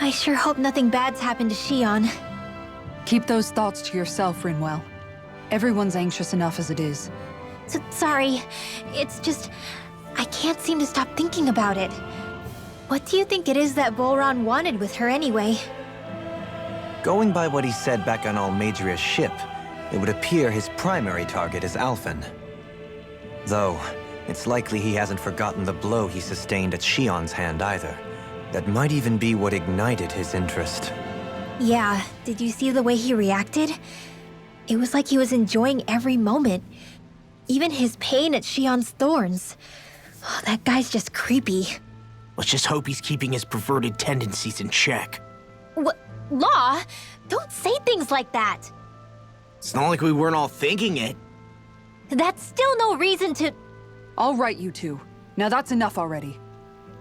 I sure hope nothing bad's happened to Shionne. Keep those thoughts to yourself, Rinwell. Everyone's anxious enough as it is. Sorry. It's just... I can't seem to stop thinking about it. What do you think it is that Volron wanted with her anyway? Going by what he said back on Almadria's ship, it would appear his primary target is Alphen. Though, it's likely he hasn't forgotten the blow he sustained at Shionne's hand either. That might even be what ignited his interest. Yeah, did you see the way he reacted? It was like he was enjoying every moment. Even his pain at Shionne's thorns. Oh, that guy's just creepy. Let's just hope he's keeping his perverted tendencies in check. What? Law? Don't say things like that. It's not like we weren't all thinking it. That's still no reason to... All right, you two. Now that's enough already.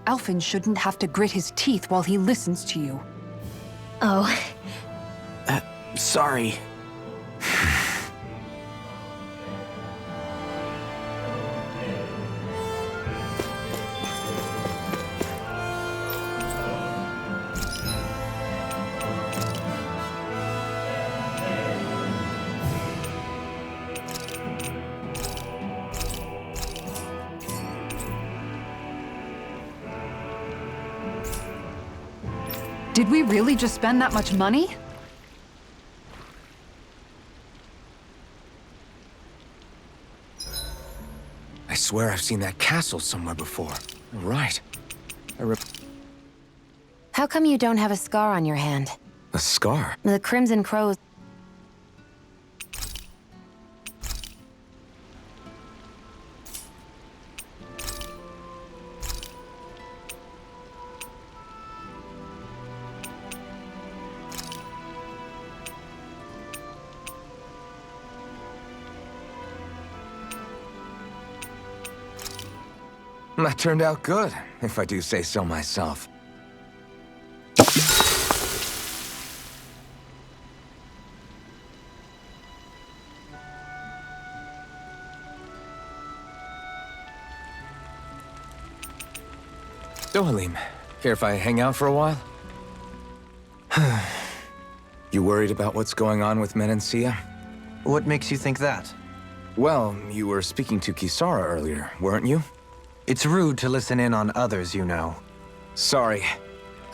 Alphen shouldn't have to grit his teeth while he listens to you. Oh. Sorry. Did we really just spend that much money? I swear I've seen that castle somewhere before. Right. How come you don't have a scar on your hand? A scar? The Crimson Crows... That turned out good, if I do say so myself. Dohalim, care if I hang out for a while? You worried about what's going on with Menancia? What makes you think that? Well, you were speaking to Kisara earlier, weren't you? It's rude to listen in on others, you know. Sorry.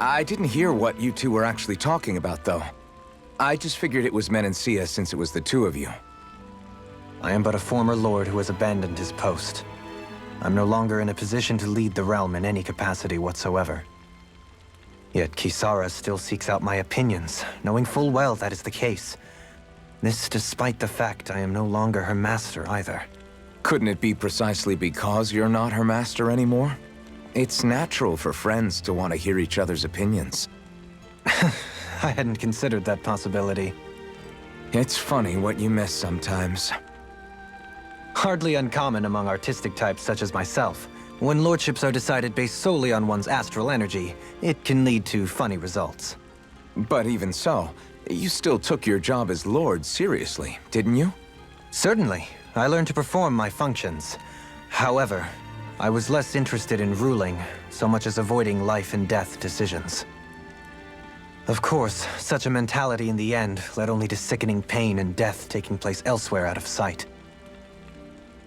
I didn't hear what you two were actually talking about, though. I just figured it was Menancia since it was the two of you. I am but a former lord who has abandoned his post. I'm no longer in a position to lead the realm in any capacity whatsoever. Yet Kisara still seeks out my opinions, knowing full well that is the case. This despite the fact I am no longer her master either. Couldn't it be precisely because you're not her master anymore? It's natural for friends to want to hear each other's opinions. I hadn't considered that possibility. It's funny what you miss sometimes. Hardly uncommon among artistic types such as myself. When lordships are decided based solely on one's astral energy, it can lead to funny results. But even so, you still took your job as lord seriously, didn't you? Certainly. I learned to perform my functions. However, I was less interested in ruling, so much as avoiding life and death decisions. Of course, such a mentality in the end led only to sickening pain and death taking place elsewhere out of sight.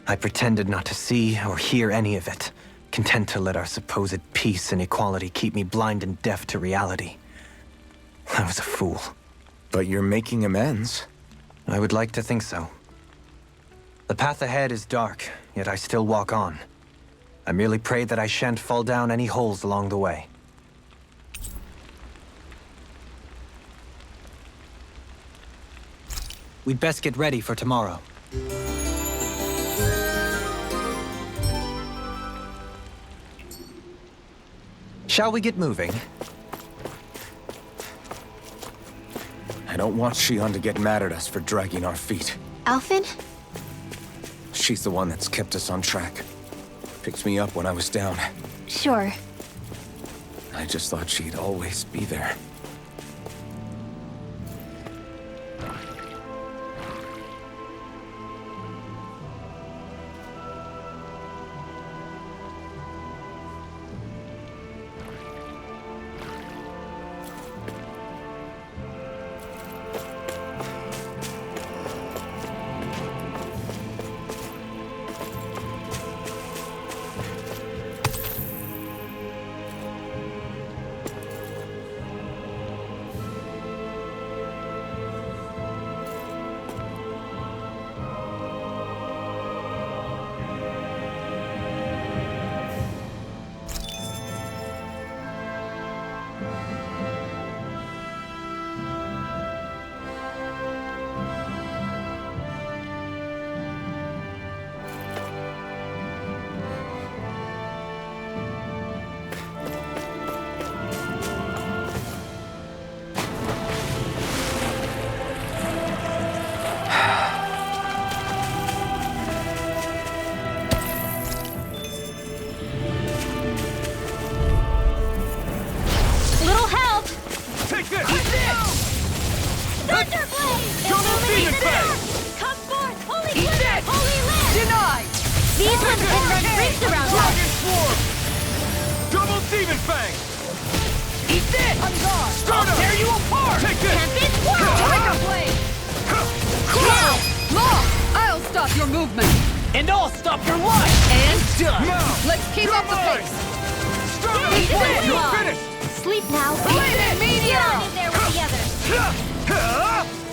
I pretended not to see or hear any of it, content to let our supposed peace and equality keep me blind and deaf to reality. I was a fool. But you're making amends. I would like to think so. The path ahead is dark, yet I still walk on. I merely pray that I shan't fall down any holes along the way. We'd best get ready for tomorrow. Shall we get moving? I don't want Shionne to get mad at us for dragging our feet. Alphen? She's the one that's kept us on track. Picked me up when I was down. Sure. I just thought she'd always be there. I'll tear you apart! Take this! Tiger Blade! Law! I'll stop your movement! And I'll stop your life! And Done! Now! let's keep up the pace! Stop Eat it! it! You're finished! Sleep now. Blade meteor! In there with the others.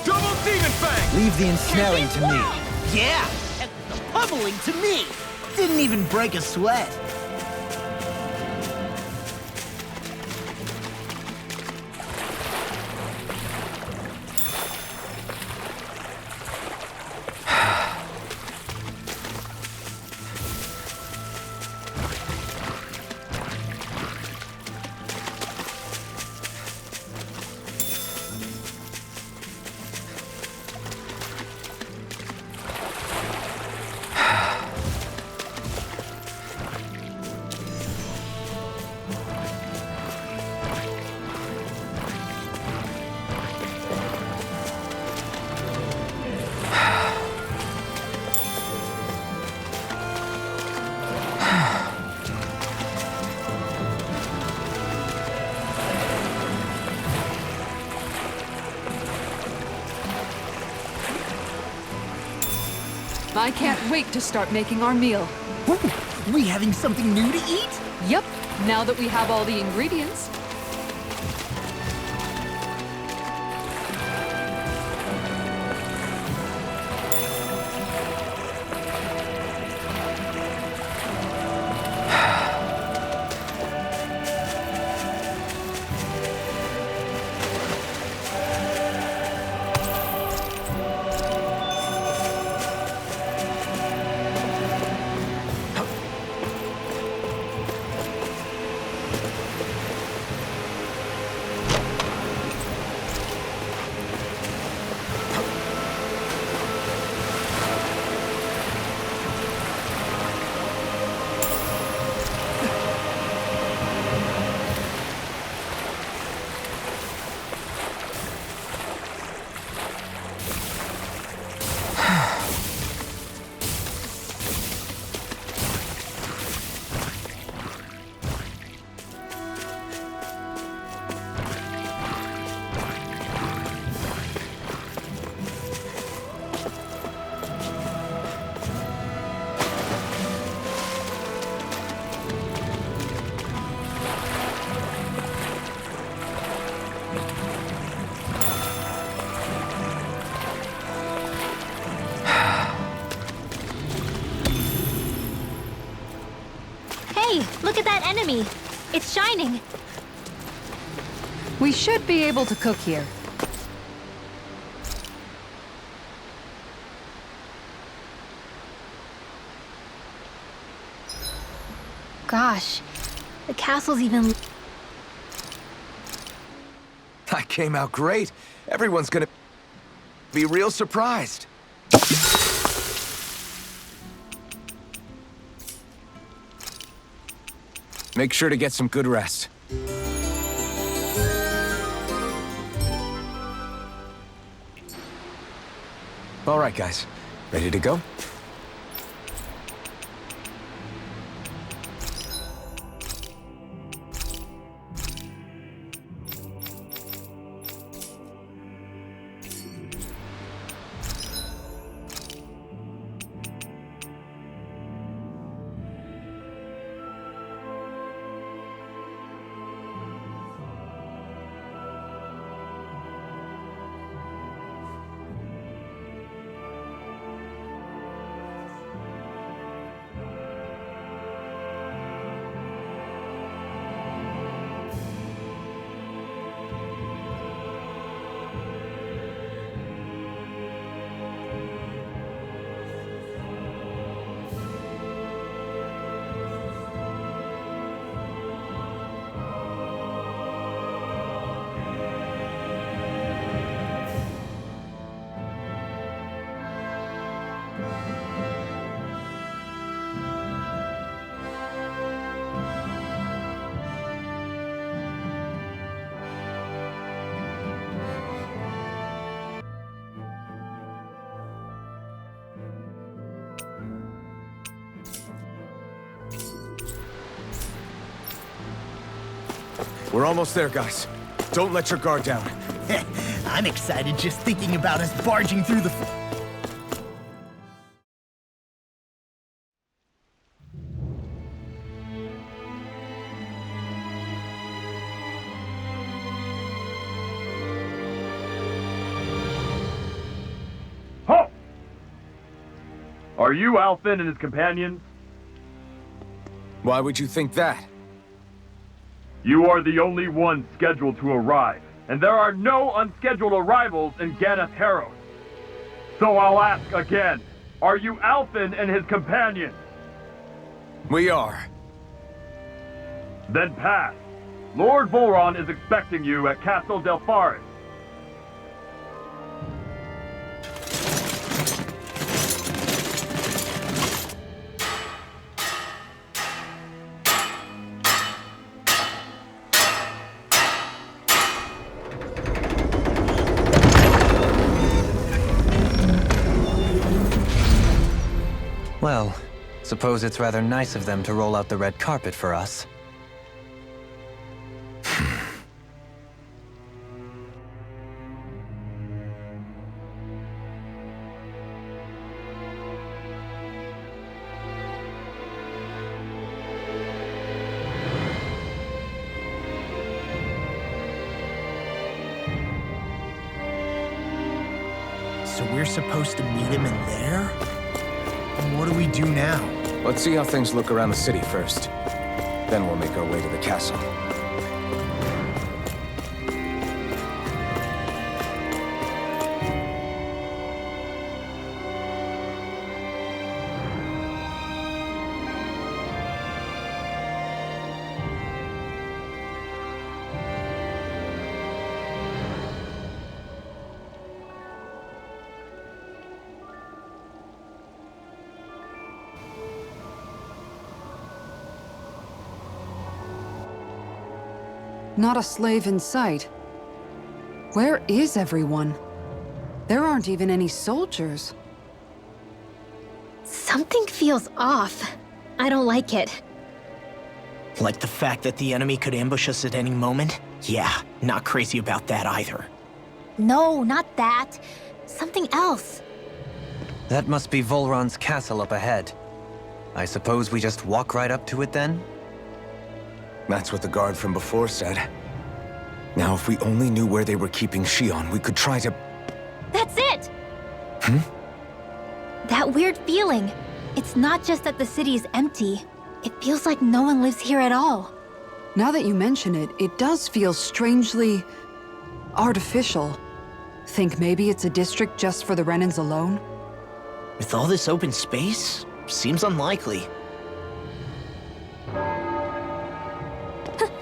Double Demon Fang! Leave the ensnaring to me. Yeah! And the pummeling to me! Didn't even break a sweat. I can't wait to start making our meal. Ooh, we having something new to eat? Yep, now that we have all the ingredients. Hey, look at that enemy. It's shining. We should be able to cook here. Gosh, the castle's even... I came out great. Everyone's gonna be real surprised. Make sure to get some good rest. All right, guys. Ready to go? We're almost there, guys. Don't let your guard down. I'm excited just thinking about us barging through the... Halt! Are you Alphen and his companions? Why would you think that? You are the only one scheduled to arrive, and there are no unscheduled arrivals in Ganath Harrows. So I'll ask again, are you Alphen and his companions? We are. Then pass. Lord Volron is expecting you at Castle Delpharis. Well, suppose it's rather nice of them to roll out the red carpet for us. So we're supposed to meet him in there? And what do we do now? Let's see how things look around the city first. Then we'll make our way to the castle. Not a slave in sight. Where is everyone? There aren't even any soldiers. Something feels off. I don't like it. Like the fact that the enemy could ambush us at any moment? Yeah, not crazy about that either. No, not that. Something else. That must be Volron's castle up ahead. I suppose we just walk right up to it then? That's what the guard from before said. Now, if we only knew where they were keeping Shionne, we could try to... That's it! Hmm? That weird feeling. It's not just that the city is empty. It feels like no one lives here at all. Now that you mention it, it does feel strangely... artificial. Think maybe it's a district just for the Renans alone? With all this open space? Seems unlikely.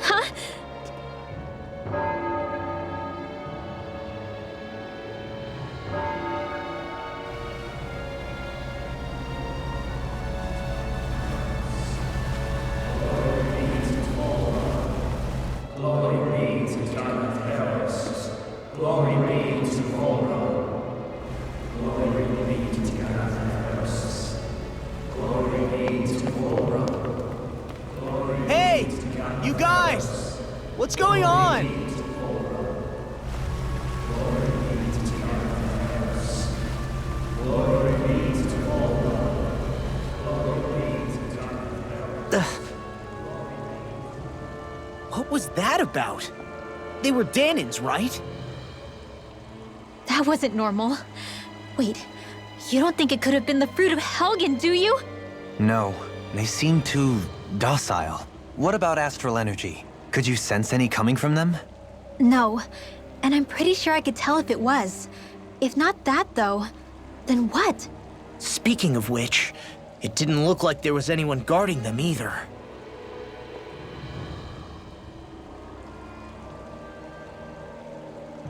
Huh? Glory be to Ganath Harrows. Glory be to Volron. Glory be to Ganath Harrows. Glory be to Volron. Glory Hey! be to Ganath You guys! Harrows. What's going on? Glory be to Volron. Glory be to Ganath Harrows. Glory be to Volron. Glory be to Ganath Harrows. What was that about? They were Dahnans, right? That wasn't normal. Wait, you don't think it could have been the fruit of Helgen, do you? No, they seem too docile. What about astral energy? Could you sense any coming from them? No, and I'm pretty sure I could tell if it was. If not that, though, then what? Speaking of which, it didn't look like there was anyone guarding them either.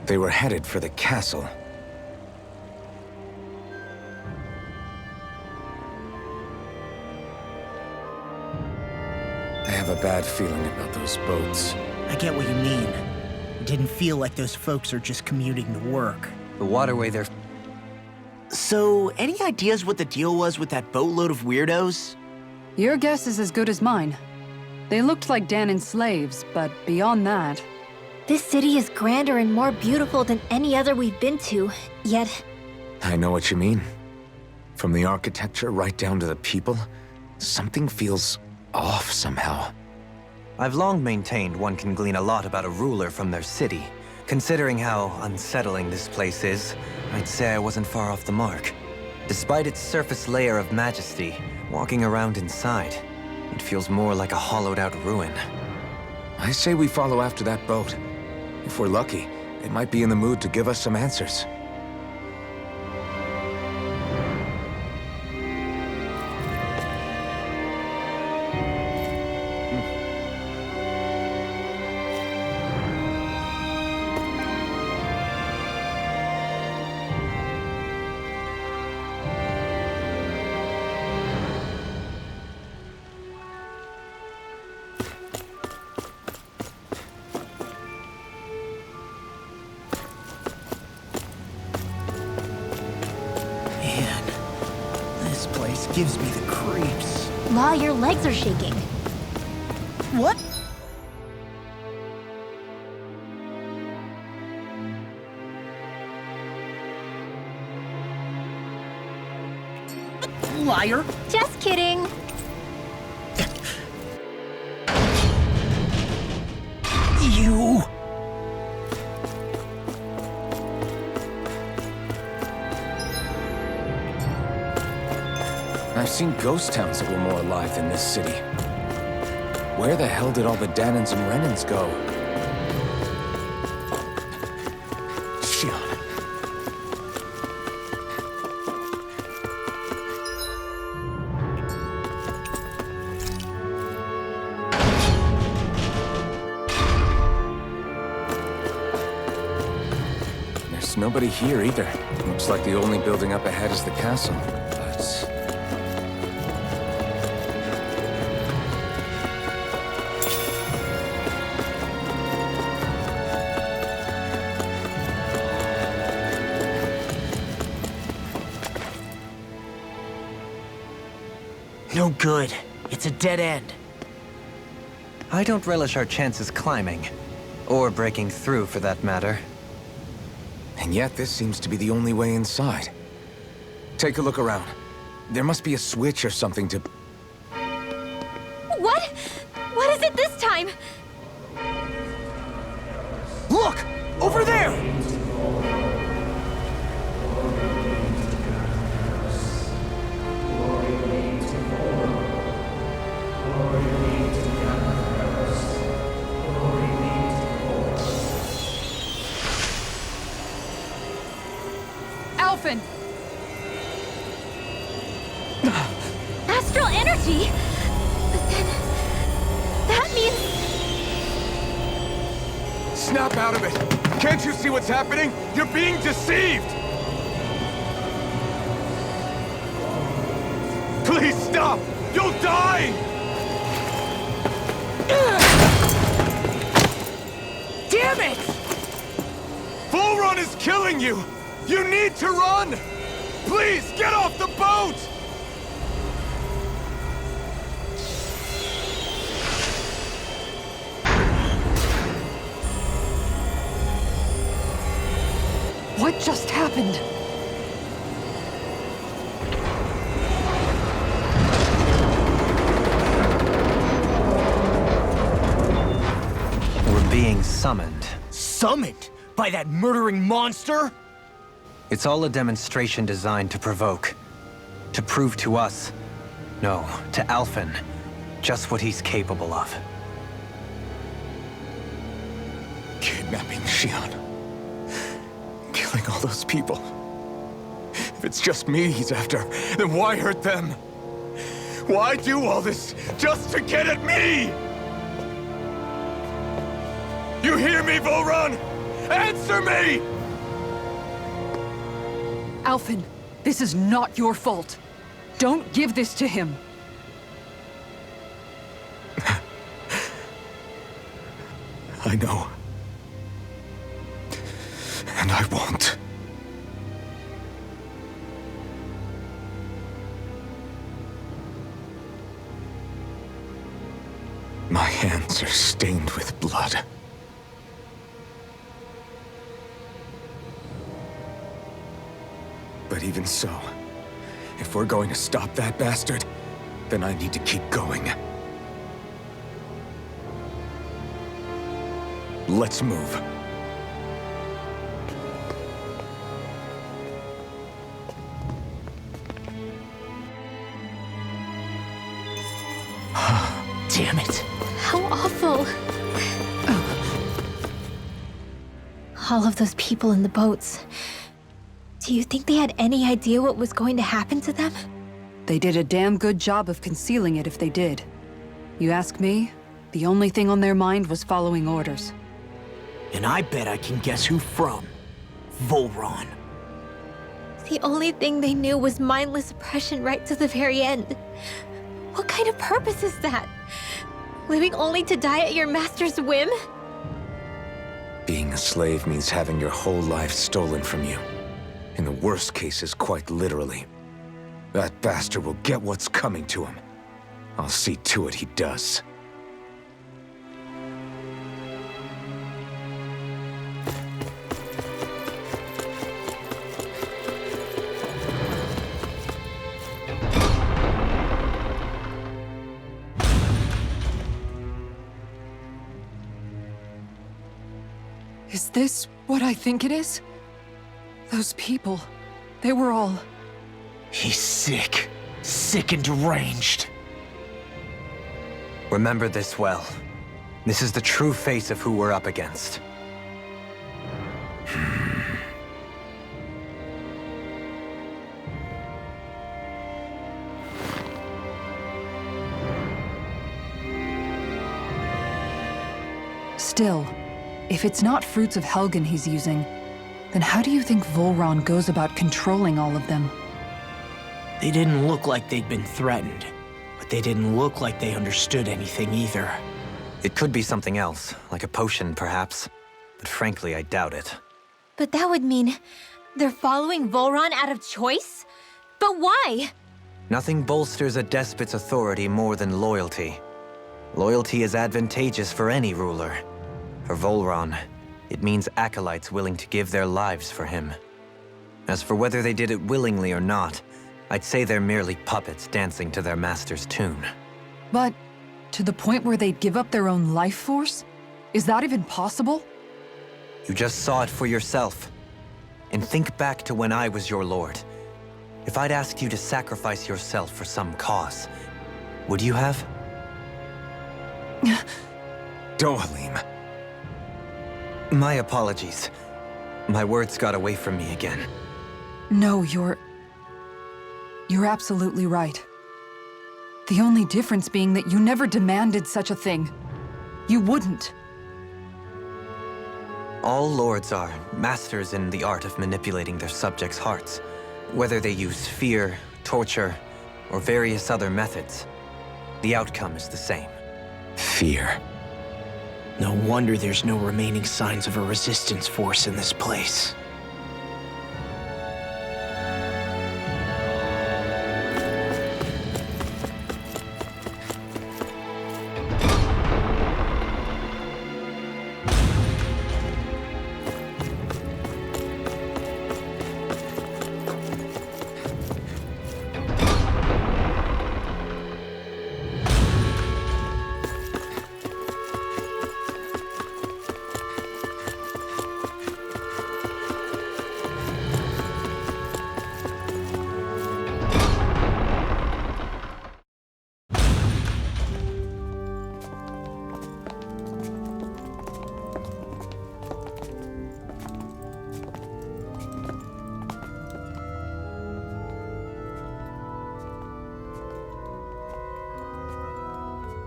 They were headed for the castle. I have a bad feeling about those boats. I get what you mean. It didn't feel like those folks are just commuting to work. The waterway they're... So, any ideas what the deal was with that boatload of weirdos? Your guess is as good as mine. They looked like Dahnan slaves, but beyond that... This city is grander and more beautiful than any other we've been to, yet... I know what you mean. From the architecture right down to the people, something feels off somehow. I've long maintained one can glean a lot about a ruler from their city. Considering how unsettling this place is, I'd say I wasn't far off the mark. Despite its surface layer of majesty, walking around inside, it feels more like a hollowed-out ruin. I say we follow after that boat. If we're lucky, it might be in the mood to give us some answers. Man, this place gives me the creeps. Law, your legs are shaking. What? Liar! Just kidding. You! I've seen ghost towns that were more alive than this city. Where the hell did all the Dahnans and Renans go? Shionne. There's nobody here either. Looks like the only building up ahead is the castle, but... No good. It's a dead end. I don't relish our chances climbing. Or breaking through, for that matter. And yet, this seems to be the only way inside. Take a look around. There must be a switch or something to... What? What is it this time? Look! Over there! Alphen! Astral energy? But then... that means... Snap out of it! Can't you see what's happening? You're being deceived! Please stop! You'll die! Damn it! Full run is killing you! You need to run! Please, get off the boat! What just happened? We're being summoned. Summoned? By that murdering monster? It's all a demonstration designed to provoke. To prove to us, no, to Alphen, just what he's capable of. Kidnapping Shionne. Killing all those people. If it's just me he's after, then why hurt them? Why do all this just to get at me? You hear me, Volrun? Answer me! Alphen, this is not your fault. Don't give this to him. I know. And I won't. My hands are stained with blood. But even so, if we're going to stop that bastard, then I need to keep going. Let's move. Damn it. How awful. All of those people in the boats. Do you think they had any idea what was going to happen to them? They did a damn good job of concealing it if they did. You ask me, the only thing on their mind was following orders. And I bet I can guess who from. Volron. The only thing they knew was mindless oppression right to the very end. What kind of purpose is that? Living only to die at your master's whim? Being a slave means having your whole life stolen from you. In the worst cases, quite literally. That bastard will get what's coming to him. I'll see to it he does. Is this what I think it is? Those people, they were all... He's sick. Sick and deranged. Remember this well. This is the true face of who we're up against. Still, if it's not fruits of Helgen he's using, then how do you think Volron goes about controlling all of them? They didn't look like they'd been threatened, but they didn't look like they understood anything either. It could be something else, like a potion perhaps, but frankly I doubt it. But that would mean they're following Volron out of choice? But why? Nothing bolsters a despot's authority more than loyalty. Loyalty is advantageous for any ruler. For Volron, it means acolytes willing to give their lives for him. As for whether they did it willingly or not, I'd say they're merely puppets dancing to their master's tune. But to the point where they'd give up their own life force? Is that even possible? You just saw it for yourself. And think back to when I was your lord. If I'd asked you to sacrifice yourself for some cause, would you have? Dohalim. My apologies. My words got away from me again. No, you're absolutely right. The only difference being that you never demanded such a thing. You wouldn't. All lords are masters in the art of manipulating their subjects' hearts, whether they use fear, torture, or various other methods. The outcome is the same. Fear. No wonder there's no remaining signs of a resistance force in this place.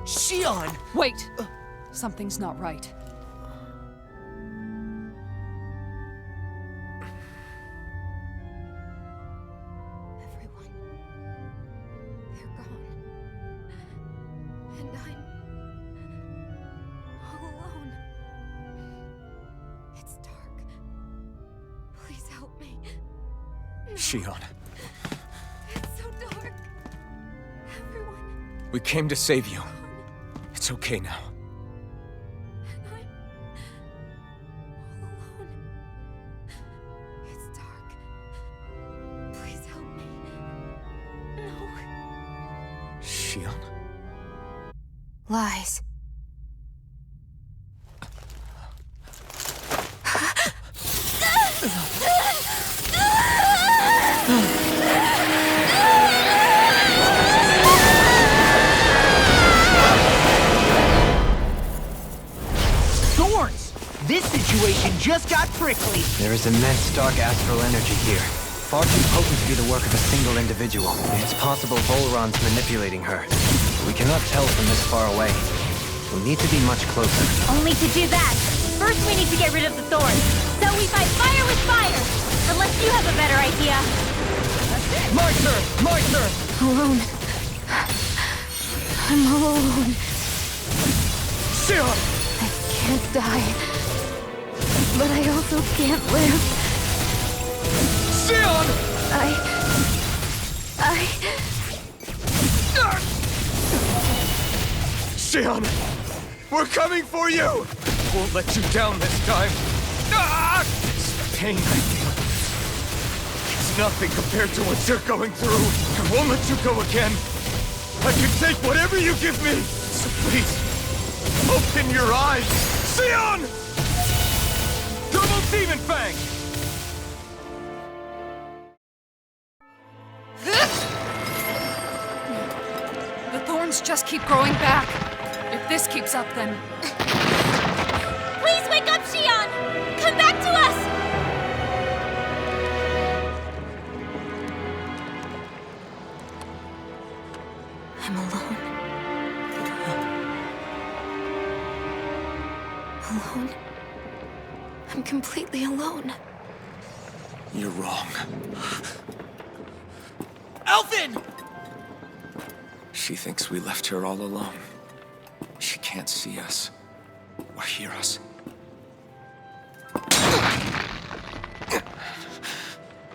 Shionne! Wait! Something's not right. Everyone. They're gone. And I'm all alone. It's dark. Please help me. Shionne, It's so dark. Everyone. we came to save you. It's okay now. And I'm all alone. It's dark. Lies. Thorns! This situation just got prickly. There is immense dark astral energy here. Far too potent to be the work of a single individual. It's possible Volron's manipulating her. We cannot tell from this far away. We need to be much closer. Only to do that, first we need to get rid of the thorns. So we fight fire with fire! Unless you have a better idea. My turn! My turn! Alone. I'm all alone. Shionne! I can't die. But I also can't live. Shionne! Shionne! We're coming for you! Won't let you down this time. This pain I feel. It's nothing compared to what you're going through. I won't let you go again. I can take whatever you give me. So please, open your eyes. Shionne! Double Demon Fang! The thorns just keep growing back. If this keeps up, then... Please wake up, Shionne! Come back to us! I'm alone. Alone? I'm completely alone. You're wrong. Alphen! She thinks we left her all alone. She can't see us or hear us.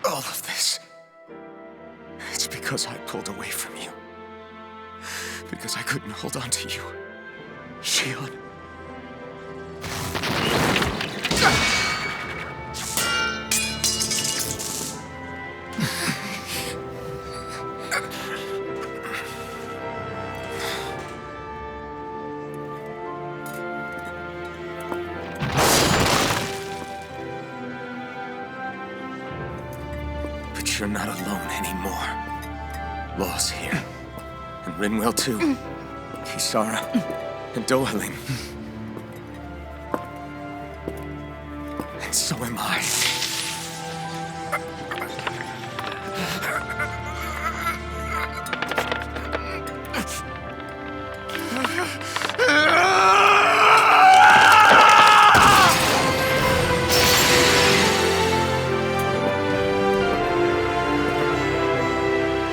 All of this, it's because I pulled away from you. Because I couldn't hold on to you. Shionne. But you're not alone anymore. Law's here. And Rinwell too. Kisara. And Dohaling. And so am I.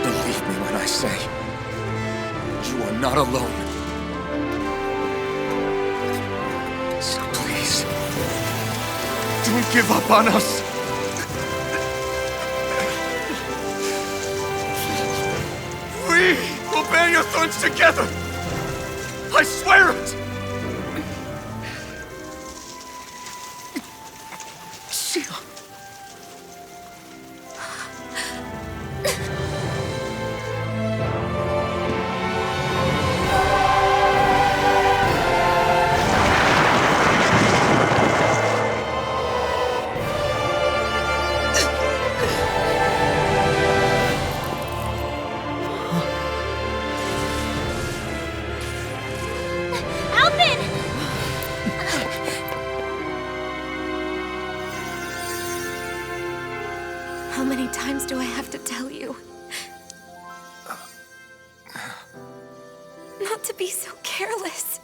Believe me when I say, you are not alone. So please, don't give up on us. We will bear your thorns together. I swear it. Shionne. Alphen! How many times do I have to tell you? Not to be so careless.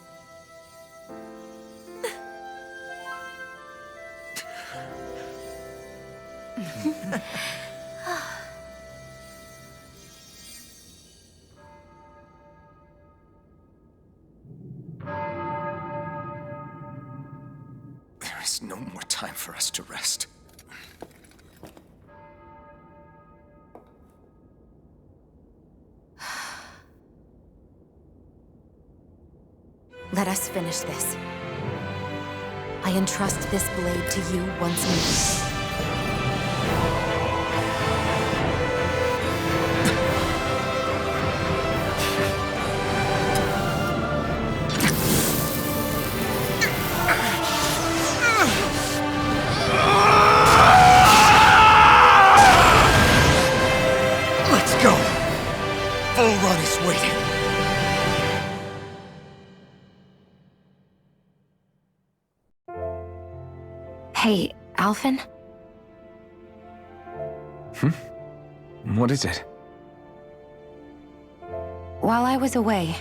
There is no more time for us to rest. Let us finish this. I entrust this blade to you once more. Hey, Alphen? What is it? While I was away,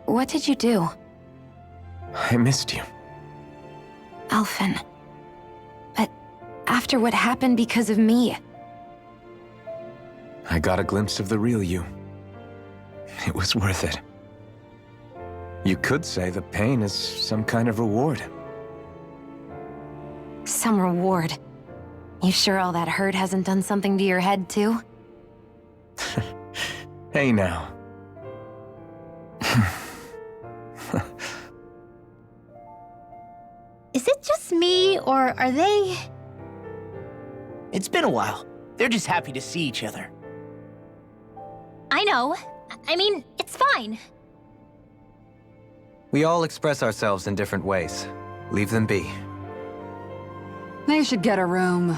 what did you do? I missed you. Alphen. But after what happened because of me... I got a glimpse of the real you. It was worth it. You could say the pain is some kind of reward. Some reward. You sure all that hurt hasn't done something to your head, too? Hey now. Is it just me, or are they... It's been a while. They're just happy to see each other. I know. I mean, it's fine. We all express ourselves in different ways. Leave them be. They should get a room.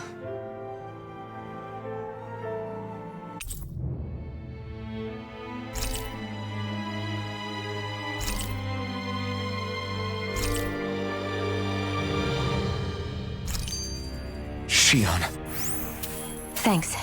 Shionne. Thanks.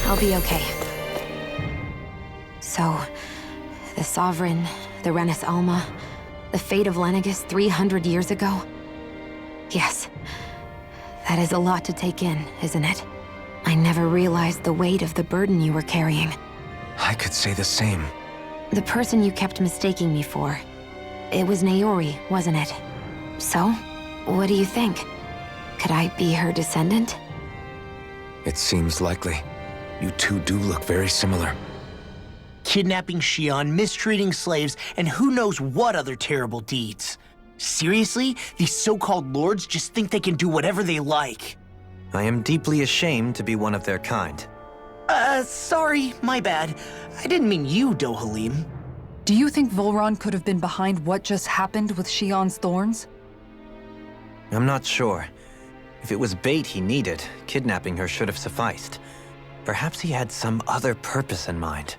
I'll be okay. So, the Sovereign, the Renis Alma, the fate of Lenegis 300 years ago? Yes. That is a lot to take in, isn't it? I never realized the weight of the burden you were carrying. I could say the same. The person you kept mistaking me for. It was Naori, wasn't it? So, what do you think? Could I be her descendant? It seems likely. You two do look very similar. Kidnapping Shionne, mistreating slaves, and who knows what other terrible deeds. Seriously? These so-called lords just think they can do whatever they like. I am deeply ashamed to be one of their kind. Sorry, my bad. I didn't mean you, Dohalim. Do you think Volron could have been behind what just happened with Shionne's thorns? I'm not sure. If it was bait he needed, kidnapping her should have sufficed. Perhaps he had some other purpose in mind.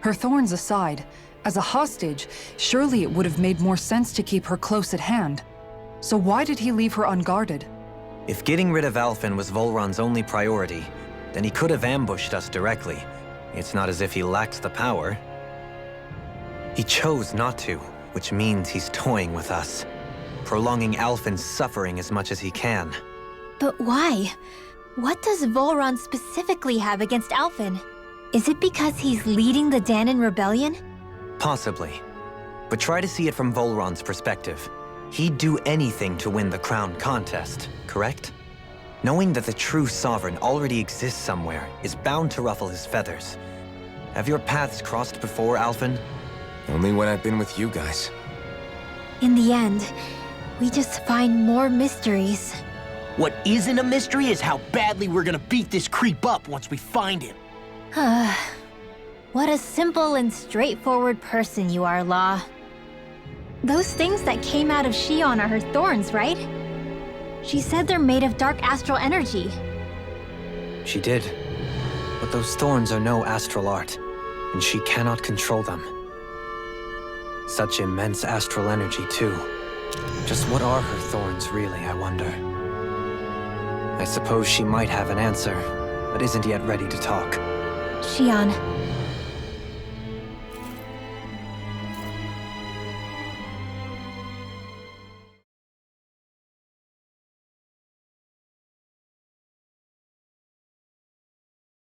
Her thorns aside, as a hostage, surely it would have made more sense to keep her close at hand. So why did he leave her unguarded? If getting rid of Alphen was Volron's only priority, then he could have ambushed us directly. It's not as if he lacked the power. He chose not to, which means he's toying with us, prolonging Alphen's suffering as much as he can. But why? What does Volron specifically have against Alphen? Is it because he's leading the Dahnan rebellion? Possibly. But try to see it from Volron's perspective. He'd do anything to win the crown contest, correct? Knowing that the true sovereign already exists somewhere is bound to ruffle his feathers. Have your paths crossed before, Alphen? Only when I've been with you guys. In the end, we just find more mysteries. What isn't a mystery is how badly we're gonna beat this creep up once we find him. What a simple and straightforward person you are, Law. Those things that came out of Shionne are her thorns, right? She said they're made of dark astral energy. She did. But those thorns are no astral art, and she cannot control them. Such immense astral energy, too. Just what are her thorns, really, I wonder? I suppose she might have an answer, but isn't yet ready to talk. Shionne,